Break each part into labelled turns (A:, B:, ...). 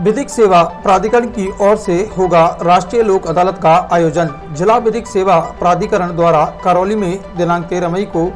A: विधिक सेवा प्राधिकरण की ओर से होगा राष्ट्रीय लोक अदालत का आयोजन। जिला विधिक सेवा प्राधिकरण द्वारा करौली में दिनांक 13 मई को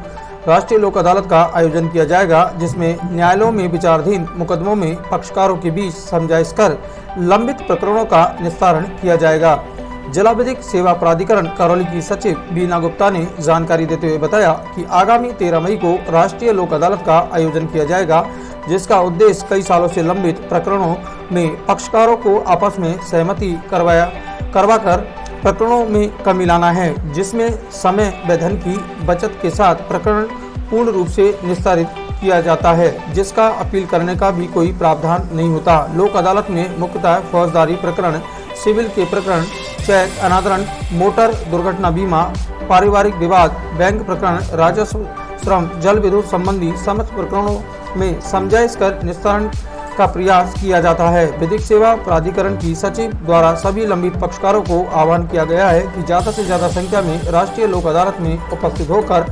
A: राष्ट्रीय लोक अदालत का आयोजन किया जाएगा, जिसमें न्यायालयों में विचाराधीन मुकदमों में पक्षकारों के बीच समझाइश कर लंबित प्रकरणों का निस्तारण किया जाएगा। जिला विधिक सेवा प्राधिकरण करौली की सचिव बीना गुप्ता ने जानकारी देते हुए बताया कि आगामी 13 मई को राष्ट्रीय लोक अदालत का आयोजन किया जाएगा, जिसका उद्देश्य कई सालों से लंबित प्रकरणों में पक्षकारों को आपस में सहमति करवाकर प्रकरणों में कमी लाना है, जिसमें समय व धन की बचत के साथ प्रकरण पूर्ण रूप से निस्तारित किया जाता है, जिसका अपील करने का भी कोई प्रावधान नहीं होता। लोक अदालत में मुख्यतः फौजदारी प्रकरण, सिविल के प्रकरण, चेक अनादरण, मोटर दुर्घटना बीमा, पारिवारिक विवाद, बैंक प्रकरण, राजस्व, श्रम, जल विद्युत संबंधी समस्त प्रकरणों में समझाइश कर निस्तारण का प्रयास किया जाता है। विधिक सेवा प्राधिकरण की सचिव द्वारा सभी लंबित पक्षकारों को आह्वान किया गया है कि ज्यादा से ज्यादा संख्या में राष्ट्रीय लोक अदालत में उपस्थित होकर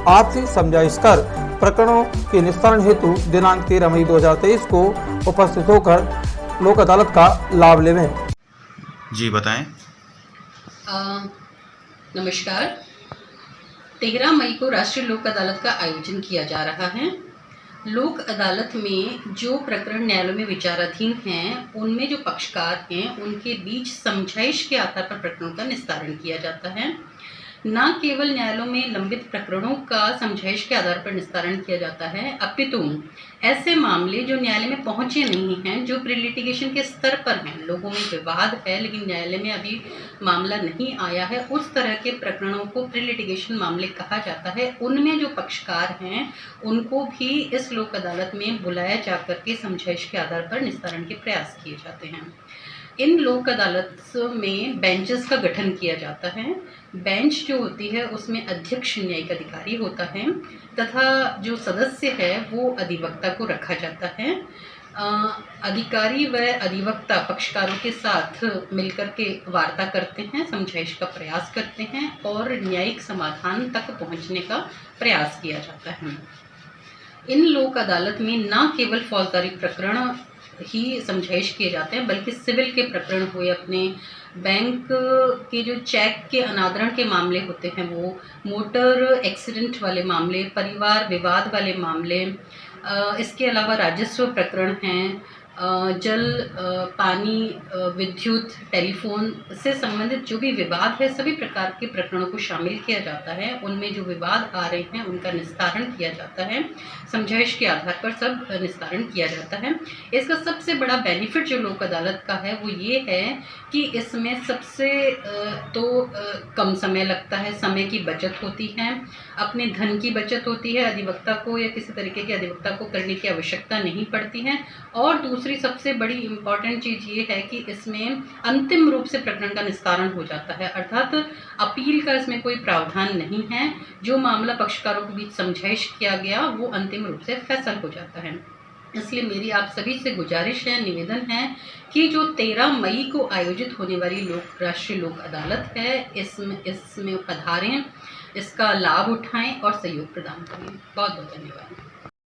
A: आपसी समझाइश कर प्रकरणों के निस्तारण हेतु दिनांक 13 मई 2023 को उपस्थित होकर लोक अदालत का लाभ लेवें।
B: जी बताएं।
C: नमस्कार। 13 मई को राष्ट्रीय लोक अदालत का आयोजन किया जा रहा है। लोक अदालत में जो प्रकरण न्यायालयों में विचाराधीन हैं, उनमें जो पक्षकार हैं उनके बीच समझाइश के आधार पर प्रकरणों का निस्तारण किया जाता है। न केवल न्यायालयों में लंबित प्रकरणों का समझाइश के आधार पर निस्तारण किया जाता है, अपितु ऐसे मामले जो न्यायालय में पहुंचे नहीं हैं, जो प्री लिटिगेशन के स्तर पर हैं, लोगों में विवाद है लेकिन न्यायालय में अभी मामला नहीं आया है, उस तरह के प्रकरणों को प्री लिटिगेशन मामले कहा जाता है। उनमें जो पक्षकार हैं उनको भी इस लोक अदालत में बुलाया जाकर के समझाइश के आधार पर निस्तारण के प्रयास किए जाते हैं। इन लोक अदालत में बेंचेस का गठन किया जाता है। बेंच जो होती है उसमें अध्यक्ष न्यायिक अधिकारी होता है तथा जो सदस्य है वो अधिवक्ता को रखा जाता है। अधिकारी व अधिवक्ता पक्षकारों के साथ मिलकर के वार्ता करते हैं, समझाइश का प्रयास करते हैं और न्यायिक समाधान तक पहुंचने का प्रयास किया जाता है। इन लोक अदालत में न केवल फौजदारी प्रकरण ही समझाइश किए जाते हैं, बल्कि सिविल के प्रकरण हुए, अपने बैंक के जो चेक के अनादरण के मामले होते हैं वो, मोटर एक्सीडेंट वाले मामले, परिवार विवाद वाले मामले, इसके अलावा राजस्व प्रकरण हैं, जल, पानी, विद्युत, टेलीफोन से संबंधित जो भी विवाद है, सभी प्रकार के प्रकरणों को शामिल किया जाता है। उनमें जो विवाद आ रहे हैं उनका निस्तारण किया जाता है, समझाइश के आधार पर सब निस्तारण किया जाता है। इसका सबसे बड़ा बेनिफिट जो लोक अदालत का है वो ये है कि इसमें सबसे कम समय लगता है, समय की बचत होती है, अपने धन की बचत होती है, अधिवक्ता को या किसी तरीके के अधिवक्ता को करने की आवश्यकता नहीं पड़ती है। और दूसरी सबसे बड़ी इम्पॉर्टेंट चीज़ ये है कि इसमें अंतिम रूप से प्रकरण का निस्तारण हो जाता है, अर्थात अपील का इसमें कोई प्रावधान नहीं है। जो मामला पक्षकारों के बीच समझाइश किया गया वो अंतिम रूप से फैसल हो जाता है। इसलिए मेरी आप सभी से गुजारिश है, निवेदन है कि जो 13 मई को आयोजित होने वाली राष्ट्रीय लोक अदालत है, इसमें पधारें, इसका लाभ उठाएं और सहयोग प्रदान करें। बहुत बहुत धन्यवाद।